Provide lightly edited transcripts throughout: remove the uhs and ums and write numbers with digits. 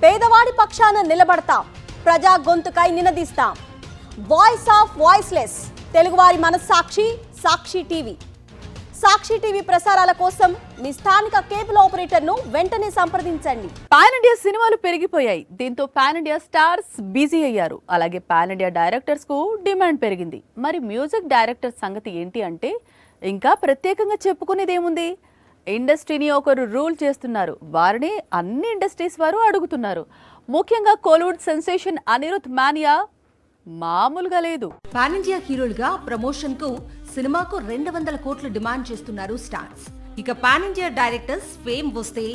పేదవాడి పక్షాన నిలబడతాం, ప్రజా గొంతుకై నినదిస్తాం. వాయిస్ ఆఫ్ వాయిస్లెస్, తెలుగువారి మనస్సాక్షి సాక్షి టీవీ. సాక్షి టీవీ ప్రసారాల కోసం మీ స్థానిక కేబుల్ ఆపరేటర్ ను వెంటనే సంప్రదించండి. పాన్ ఇండియా సినిమాలు పెరిగిపోయాయి. దీంతో పాన్ ఇండియా స్టార్స్ బిజీ అయ్యారు. అలాగే పాన్ ఇండియా డైరెక్టర్స్ కు డిమాండ్ పెరిగింది. మరి మ్యూజిక్ డైరెక్టర్ సంగతి ఏంటి అంటే ఇంకా ప్రత్యేకంగా చెప్పుకునేది ఏముంది? ఇండస్ట్రీని ఒకరు రూల్ చేస్తున్నారు, వారిని అన్ని ఇండస్ట్రీస్ వారు అడుగుతున్నారు. ముఖ్యంగా కోలీవుడ్ సెన్సేషన్ అనిరుద్ మానియా మామూలుగా లేదు. పాన్ ఇండియా హీరోలుగా ప్రమోషన్ కు సినిమాకు 200 కోట్లు డిమాండ్ చేస్తున్నారు స్టార్స్. ఇక పాన్ ఇండియా డైరెక్టర్స్ ఫేమ్ వస్తే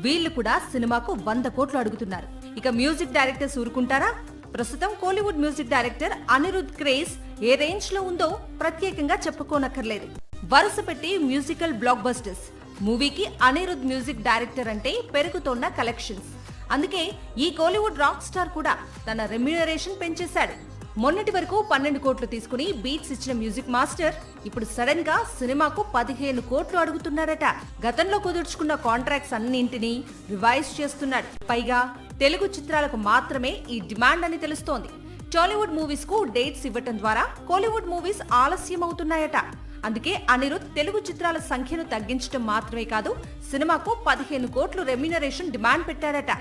వీళ్ళు కూడా సినిమాకు 100 కోట్లు అడుగుతున్నారు. ఇక మ్యూజిక్ డైరెక్టర్స్ ఊరుకుంటారా? ప్రస్తుతం Kollywood music director Anirudh craze ఏ రేంజ్ లో ఉందో ప్రత్యేకంగా చెప్పుకోనక్కర్లేదు. వరుస పెట్టి మ్యూజికల్ బ్లాక్ బస్టర్స్ మూవీకి అనిరుద్ మ్యూజిక్ డైరెక్టర్ అంటే పెరుగుతోన్న కలెక్షన్స్. అందుకే ఈ కోలీవుడ్ రాక్ స్టార్ కూడా తన రెమ్యూనరేషన్ పెంచేశాడు. మొన్నటి వరకు 12 కోట్లు తీసుకుని బీట్స్ ఇచ్చిన మ్యూజిక్ మాస్టర్ ఇప్పుడు సడన్ గా సినిమాకు 15 కోట్లు అడుగుతున్నాడట. గతంలో కుదుర్చుకున్న కాంట్రాక్ట్స్ అన్నింటినీ రివైజ్ చేస్తున్నాడు. పైగా తెలుగు చిత్రాలకు మాత్రమే ఈ డిమాండ్ అని తెలుస్తోంది. టాలీవుడ్ మూవీస్ కు డేట్స్ ఇవ్వటం ద్వారా కోలీవుడ్ మూవీస్ ఆలస్యం అవుతున్నాయట. అందుకే అనిరుద్ తెలుగు చిత్రాల సంఖ్యను తగ్గించడం మాత్రమే కాదు, సినిమాకు 15 కోట్లు రెమ్యూనరేషన్ డిమాండ్ పెట్టాడట.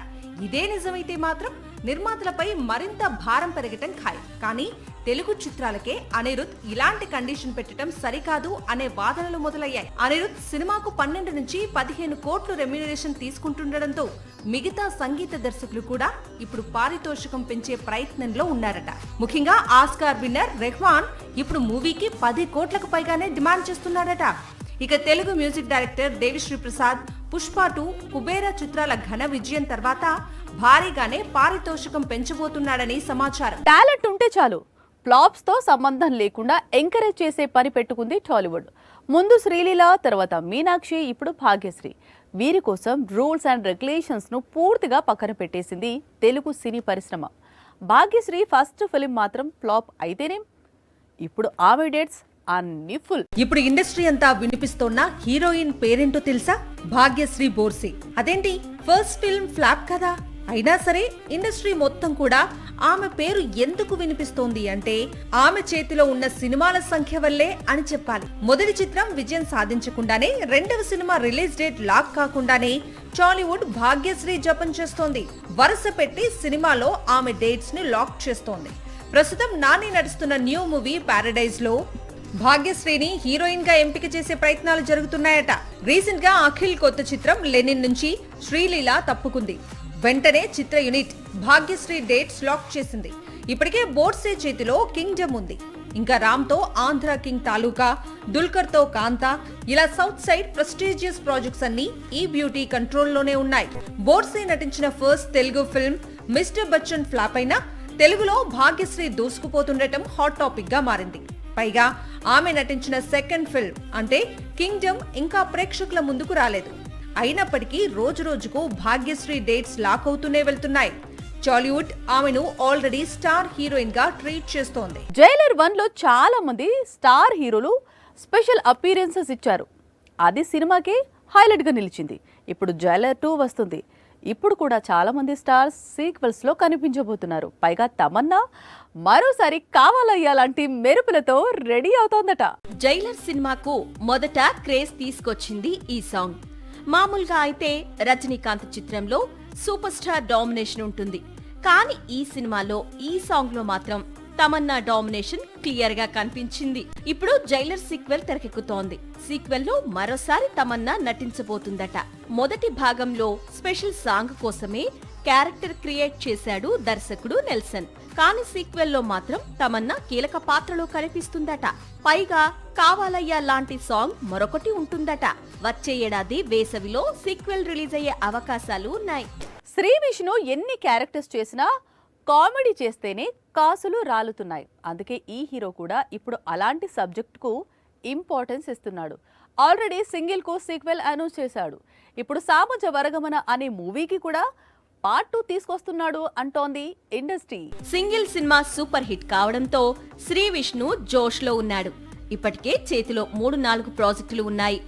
ఇదే నిజమైతే మాత్రం నిర్మాతలపై మరింత భారం పెరగటం ఖాయం. కానీ తెలుగు చిత్రాలకే అనిరుద్ ఇలాంటి కండిషన్ పెట్టడం సరికాదు అనే వాదనలు మొదలయ్యాయి. అనిరుద్ సినిమాకు 12 నుంచి 15 కోట్లు రెమ్యూనరేషన్ తీసుకుంటుండటంతో మిగతా సంగీత దర్శకులు కూడా ఇప్పుడు పారితోషికం పెంచే ప్రయత్నంలో ఉన్నారట. ముఖ్యంగా ఆస్కార్ విన్నర్ రెహ్మాన్ ఇప్పుడు మూవీకి 10 కోట్లకు పైగానే డిమాండ్ చేస్తున్నాడట. ఇక తెలుగు మ్యూజిక్ డైరెక్టర్ దేవిశ్రీ ప్రసాద్ పుష్ప 2, కుబేరా చిత్రాల ఘన విజయం తర్వాత భారీగానే పారితోషికం పెంచబోతున్నాడని సమాచారం. టాలెంట్ ఉంటే చాలు, ఫ్లాప్స్ తో సంబంధం లేకుండా ఎంకరేజ్ చేసే పని పెట్టుకుంది టాలీవుడ్. ముందు శ్రీలీల, తర్వాత మీనాక్షి, ఇప్పుడు భాగ్యశ్రీ. వీరి కోసం రూల్స్ అండ్ రెగ్యులేషన్స్ ను పూర్తిగా పక్కన పెట్టేసింది తెలుగు సినీ పరిశ్రమ. భాగ్యశ్రీ ఫస్ట్ ఫిలిం మాత్రం ఫ్లాప్ అయితేనేం, ఇప్పుడు ఆమె డేట్స్ అన్ని ఫుల్. ఇప్పుడు ఇండస్ట్రీ అంతా వినిపిస్తోన్న హీరోయిన్ పేరేంటో తెలుసా? భాగ్యశ్రీ బోర్సే. అదేంటి, ఫస్ట్ ఫిల్మ్ ఫ్లాప్ కదా, అయినా సరే ఇండస్ట్రీ మొత్తం కూడా ఆమె పేరు ఎందుకు వినిపిస్తోంది అంటే ఆమె చేతిలో ఉన్న సినిమాల సంఖ్య వల్లే అని చెప్పాలి. మొదటి చిత్రం విజయం సాధించకుండానే రెండవ సినిమా రిలీజ్ డేట్ లాక్ కాకుండానే టాలీవుడ్ భాగ్యశ్రీ జపం చేస్తోంది. వరుస పెట్టి సినిమాలో ఆమె డేట్స్ ని లాక్ చేస్తోంది. ప్రస్తుతం నాని నడుస్తున్న న్యూ మూవీ పారడైజ్ లో భాగ్యశ్రీని హీరోయిన్ గా ఎంపిక చేసే ప్రయత్నాలు జరుగుతున్నాయట. రీసెంట్ గా అఖిల్ కొత్త చిత్రం లెనిన్ నుంచి శ్రీలీల తప్పుకుంది. వెంటనే చిత్ర యూనిట్ భాగ్యశ్రీ డేట్స్ లాక్ చేసింది. ఇప్పటికే బోర్సే చేతిలో కింగ్డమ్ ఉంది. ఇంకా రామ్ తో ఆంధ్ర కింగ్ తాలూకా, దుల్కర్ తో కాంతా, ఇలా సౌత్ సైడ్ ప్రెస్టీజియస్ ప్రాజెక్ట్స్ అన్ని ఈ బ్యూటీ కంట్రోల్లోనే ఉన్నాయి. బోర్సే నటించిన first Telugu film mister Bachchan flop అయినా తెలుగులో భాగ్యశ్రీ దూసుకుపోతుండటం హాట్ టాపిక్ గా మారింది. పైగా ఆమె నటించిన సెకండ్ ఫిల్మ్ అంటే కింగ్డమ్ ఇంకా ప్రేక్షకుల ముందుకు రాలేదు. అయినప్పటికీ రోజు రోజుకు భాగ్యశ్రీ డేట్స్ లాక్ అవుతూనే వెళ్తున్నాయి. టాలీవుడ్ ఆమెను ఆల్రెడీ స్టార్ హీరోయిన్ గా ట్రీట్ చేస్తోంది. జైలర్ 1 లో చాలా మంది స్టార్ హీరోలు స్పెషల్ అపీరెన్సెస్ ఇచ్చారు. అది సినిమాకి హైలైట్ గా నిలిచింది. ఇప్పుడు జైలర్ 2 వస్తుంది. ఇప్పుడు కూడా చాలా మంది స్టార్స్ సీక్వెల్స్ లో కనిపించబోతున్నారు. పైగా తమన్నా మరోసారి కావాలయ్యా లాంటి మెరుపులతో రెడీ అవుతోందట. జైలర్ సినిమాకు మొదట క్రేజ్ తీసుకొచ్చింది ఈ సాంగ్. మామూలుగా అయితే రజనీకాంత్ చిత్రంలో సూపర్ స్టార్ డామినేషన్ ఉంటుంది. కానీ ఈ సినిమాలో ఈ సాంగ్ లో మాత్రం తమన్నా డామినేషన్ క్లియర్ గా కనిపించింది. ఇప్పుడు జైలర్ సీక్వెల్ తెరకెక్కుతోంది. సీక్వెల్ లో మరోసారి తమన్నా నటించబోతుందట. మొదటి భాగంలో స్పెషల్ సాంగ్ కోసమే క్యారెక్టర్ క్రియేట్ చేశాడు దర్శకుడు నెల్సన్. కానీ సీక్వెల్ లో మాత్రం తమన్నా కీలక పాత్రలో కనిపిస్తుందట. పైగా కావాలయ్యా లాంటి సాంగ్ మరొకటి ఉంటుందట. వచ్చే ఏడాది వేసవిలో సీక్వెల్ రిలీజ్ అయ్యే అవకాశాలు ఉన్నాయి. శ్రీ విష్ణు ఎన్ని క్యారెక్టర్స్ చేసినా కామెడీ చేస్తేనే కాసులు రాలుతున్నాయి. అందుకే ఈ హీరో కూడా ఇప్పుడు అలాంటి సబ్జెక్ట్ కు ఇంపార్టెన్స్ ఇస్తున్నాడు. ఆల్రెడీ సింగిల్ కు సీక్వెల్ అనౌన్స్ చేశాడు. ఇప్పుడు సామజ వరగమన అనే మూవీకి కూడా పార్ట్ 2 తీసుకొస్తున్నాడు అంటోంది industry. Single cinema super hit కావడంతో శ్రీ విష్ణు జోష్ లో ఉన్నాడు. ఇప్పటికే చేతిలో 3-4 ప్రాజెక్టులు ఉన్నాయి.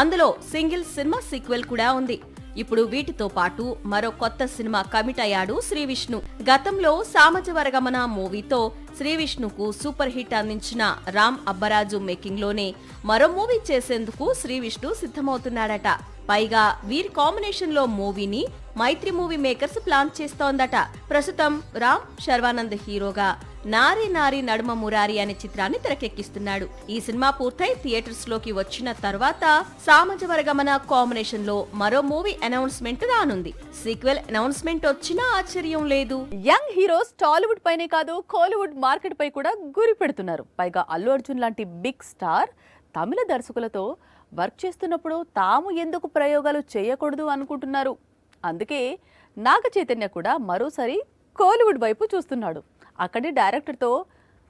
అందులో సింగిల్ సినిమా సీక్వెల్ కూడా ఉంది. ఇప్పుడు వీటితో పాటు మరో కొత్త సినిమా కమిట్ అయ్యాడు శ్రీ విష్ణు. గతంలో సామజవరగమన మూవీతో శ్రీ విష్ణుకు సూపర్ హిట్ అందించిన రామ్ అబ్బరాజు మేకింగ్ లోనే మరో మూవీ చేసేందుకు శ్రీ విష్ణు సిద్ధమవుతున్నాడట. పైగా వీరి కాంబినేషన్ లో మూవీని మైత్రి మూవీ మేకర్స్ ప్లాన్ చేస్తోందట. ప్రస్తుతం రామ్ శర్వానంద్ హీరోగా నారి నారి నడుమ మురారి అనే చిత్రాన్ని తెరకెక్కిస్తున్నాడు. ఈ సినిమా పూర్తయి థియేటర్స్ లోకి వచ్చిన తర్వాత సామజవరగమన కాంబినేషన్ లో మరో మూవీ అనౌన్స్మెంట్ రానుంది. సీక్వెల్ అనౌన్స్మెంట్ వచ్చినా ఆశ్చర్యం లేదు. యంగ్ హీరోస్ టాలీవుడ్ పైనే కాదు కోలీవుడ్ మార్కెట్ పై కూడా గురి పెడుతున్నారు. పైగా అల్లు అర్జున్ లాంటి బిగ్ స్టార్ తమిళ దర్శకులతో వర్క్ చేస్తున్నప్పుడు తాము ఎందుకు ప్రయోగాలు చేయకూడదు అనుకుంటున్నారు. అందుకే నాగ చైతన్య కూడా మరోసారి కోలీవుడ్ వైపు చూస్తున్నాడు. అక్కడి డైరెక్టర్తో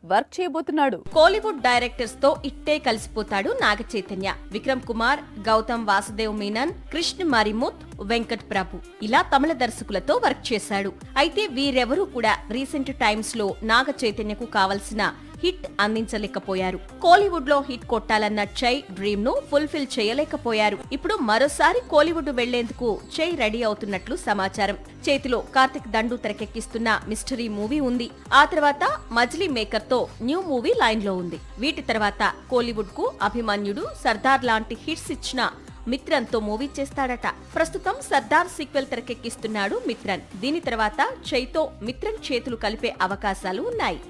వర్క్ చేయబోతున్నాడు. కోలీవుడ్ డైరెక్టర్స్ తో ఇట్టే కలిసిపోతాడు నాగ చైతన్య. విక్రమ్ కుమార్, గౌతమ్ వాసుదేవ్ మీనన్, కృష్ణ మరిముత్, వెంకట్ ప్రభు ఇలా తమిళ దర్శకులతో వర్క్ చేశాడు. అయితే వీరెవరూ కూడా రీసెంట్ టైమ్స్ లో నాగ చైతన్యకు కావలసిన హిట్ అందించలేకపోయారు. కోలీవుడ్ లో హిట్ కొట్టాలన్న చై డ్రీమ్ ను ఫుల్ఫిల్ చేయలేకపోయారు. ఇప్పుడు మరోసారి కోలీవుడ్ వెళ్లేందుకు చై రెడీ అవుతున్నట్లు సమాచారం. చేతిలో కార్తిక్ దండు తెరకెక్కిస్తున్న మిస్టరీ మూవీ ఉంది. ఆ తర్వాత మజిలీ మేకర్ తో న్యూ మూవీ లైన్ లో ఉంది. వీటి తర్వాత కోలీవుడ్ కు అభిమన్యుడు, సర్దార్ లాంటి హిట్స్ ఇచ్చిన మిత్రన్ తో మూవీ చేస్తాడట. ప్రస్తుతం సర్దార్ సీక్వెల్ తెరకెక్కిస్తున్నాడు మిత్రన్. దీని తర్వాత చైతో మిత్రన్ చేతులు కలిపే అవకాశాలు ఉన్నాయి.